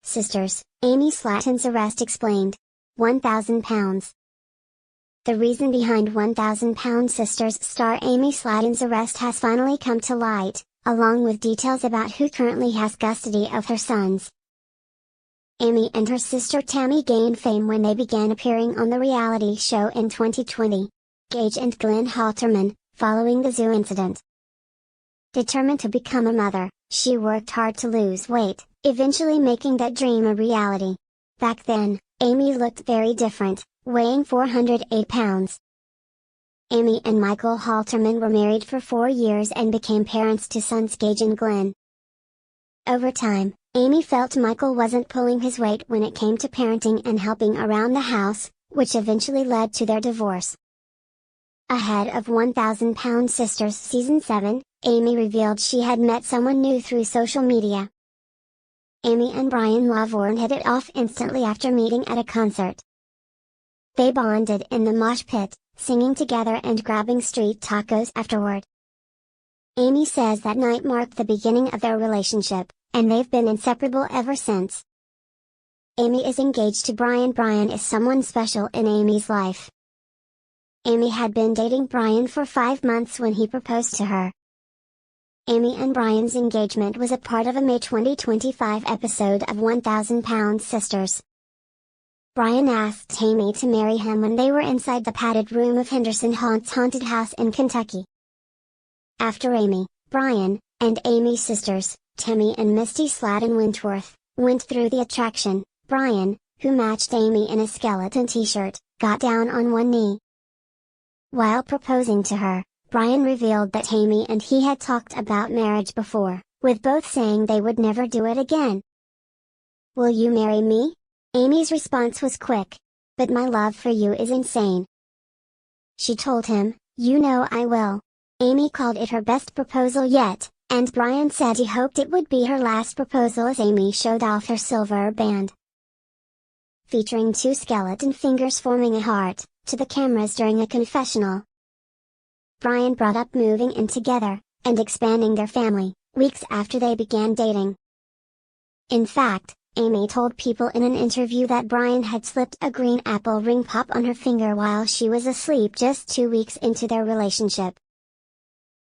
Sisters, Amy Slatton's arrest explained. £1,000. The reason behind £1,000 Sisters star Amy Slatton's arrest has finally come to light, along with details about who currently has custody of her sons. Amy and her sister Tammy gained fame when they began appearing on the reality show in 2020, Gage and Glenn Halterman, following the zoo incident. Determined to become a mother, she worked hard to lose weight, eventually making that dream a reality. Back then, Amy looked very different, weighing 408 pounds. Amy and Michael Halterman were married for 4 years and became parents to sons Gage and Glenn. Over time, Amy felt Michael wasn't pulling his weight when it came to parenting and helping around the house, which eventually led to their divorce. Ahead of £1,000 Sisters Season 7, Amy revealed she had met someone new through social media. Amy and Brian Lavorne hit it off instantly after meeting at a concert. They bonded in the mosh pit, singing together and grabbing street tacos afterward. Amy says that night marked the beginning of their relationship, and they've been inseparable ever since. Amy is engaged to Brian. Brian is someone special in Amy's life. Amy had been dating Brian for 5 months when he proposed to her. Amy and Brian's engagement was a part of a May 2025 episode of £1,000 Sisters. Brian asked Amy to marry him when they were inside the padded room of Henderson Haunt's haunted house in Kentucky. After Amy, Brian, and Amy's sisters, Tammy and Misty Slatton Wentworth, went through the attraction, Brian, who matched Amy in a skeleton t-shirt, got down on one knee. While proposing to her, Brian revealed that Amy and he had talked about marriage before, with both saying they would never do it again. "Will you marry me?" Amy's response was quick. "But my love for you is insane." She told him, "You know I will." Amy called it her best proposal yet, and Brian said he hoped it would be her last proposal as Amy showed off her silver band, featuring 2 skeleton fingers forming a heart, to the cameras during a confessional. Brian brought up moving in together, and expanding their family, weeks after they began dating. In fact, Amy told People in an interview that Brian had slipped a green apple ring pop on her finger while she was asleep just 2 weeks into their relationship.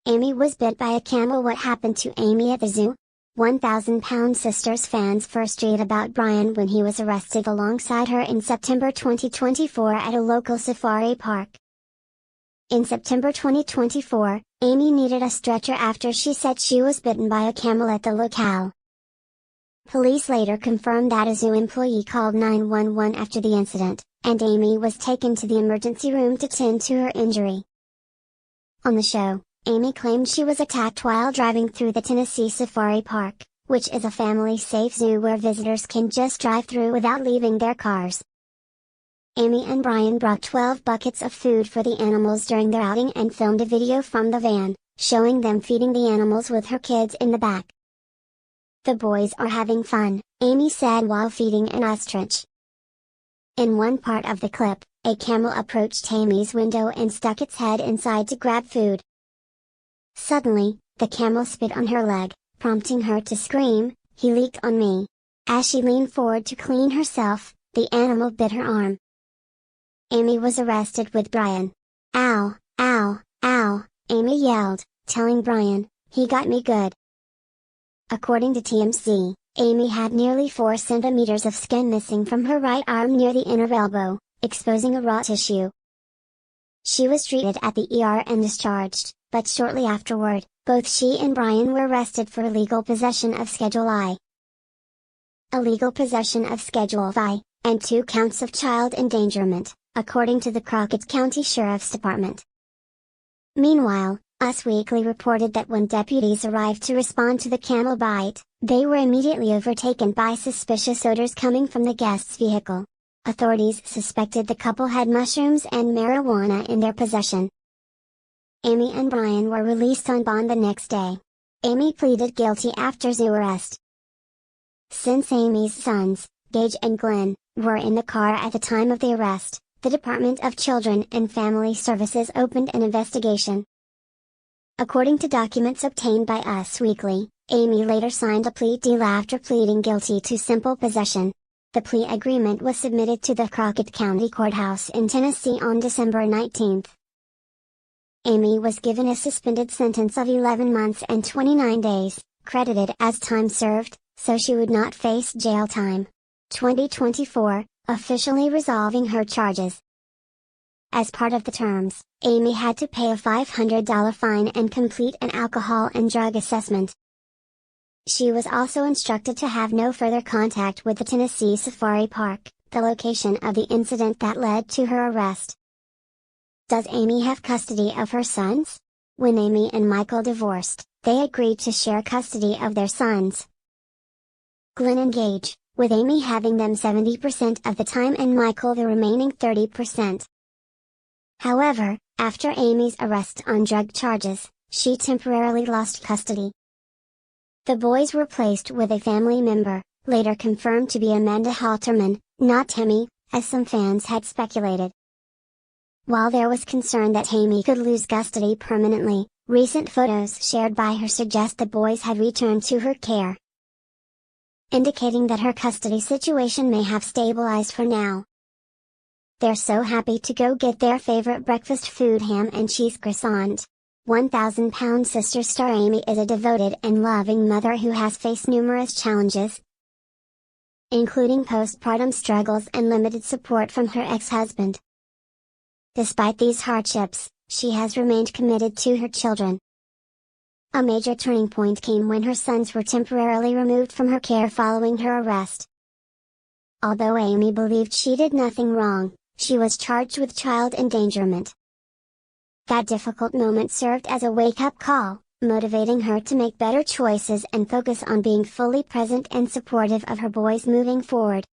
Amy was bit by a camel. What happened to Amy at the zoo? £1,000 Sisters fans first read about Brian when he was arrested alongside her in September 2024 at a local safari park. In September 2024, Amy needed a stretcher after she said she was bitten by a camel at the locale. Police later confirmed that a zoo employee called 911 after the incident, and Amy was taken to the emergency room to tend to her injury. On the show, Amy claimed she was attacked while driving through the Tennessee Safari Park, which is a family-safe zoo where visitors can just drive through without leaving their cars. Amy and Brian brought 12 buckets of food for the animals during their outing and filmed a video from the van, showing them feeding the animals with her kids in the back. "The boys are having fun," Amy said while feeding an ostrich. In one part of the clip, a camel approached Amy's window and stuck its head inside to grab food. Suddenly, the camel spit on her leg, prompting her to scream, "He leaked on me." As she leaned forward to clean herself, the animal bit her arm. Amy was arrested with Brian. "Ow, ow, ow," Amy yelled, telling Brian, "He got me good." According to TMZ, Amy had nearly 4 centimeters of skin missing from her right arm near the inner elbow, exposing a raw tissue. She was treated at the ER and discharged, but shortly afterward, both she and Brian were arrested for illegal possession of Schedule I, illegal possession of Schedule V, and 2 counts of child endangerment, according to the Crockett County Sheriff's Department. Meanwhile, Us Weekly reported that when deputies arrived to respond to the camel bite, they were immediately overtaken by suspicious odors coming from the guest's vehicle. Authorities suspected the couple had mushrooms and marijuana in their possession. Amy and Brian were released on bond the next day. Amy pleaded guilty after zoo arrest. Since Amy's sons, Gage and Glenn, were in the car at the time of the arrest, the Department of Children and Family Services opened an investigation. According to documents obtained by Us Weekly, Amy later signed a plea deal after pleading guilty to simple possession. The plea agreement was submitted to the Crockett County Courthouse in Tennessee on December 19. Amy was given a suspended sentence of 11 months and 29 days, credited as time served, so she would not face jail time. 2024, officially resolving her charges. As part of the terms, Amy had to pay a $500 fine and complete an alcohol and drug assessment. She was also instructed to have no further contact with the Tennessee Safari Park, the location of the incident that led to her arrest. Does Amy have custody of her sons? When Amy and Michael divorced, they agreed to share custody of their sons, Glenn and Gage, with Amy having them 70% of the time and Michael the remaining 30%. However, after Amy's arrest on drug charges, she temporarily lost custody. The boys were placed with a family member, later confirmed to be Amanda Halterman, not Tammy, as some fans had speculated. While there was concern that Amy could lose custody permanently, recent photos shared by her suggest the boys had returned to her care, indicating that her custody situation may have stabilized for now. They're so happy to go get their favorite breakfast food, ham and cheese croissant. 1,000-pound sister star Amy is a devoted and loving mother who has faced numerous challenges, including postpartum struggles and limited support from her ex-husband. Despite these hardships, she has remained committed to her children. A major turning point came when her sons were temporarily removed from her care following her arrest. Although Amy believed she did nothing wrong, she was charged with child endangerment. That difficult moment served as a wake-up call, motivating her to make better choices and focus on being fully present and supportive of her boys moving forward.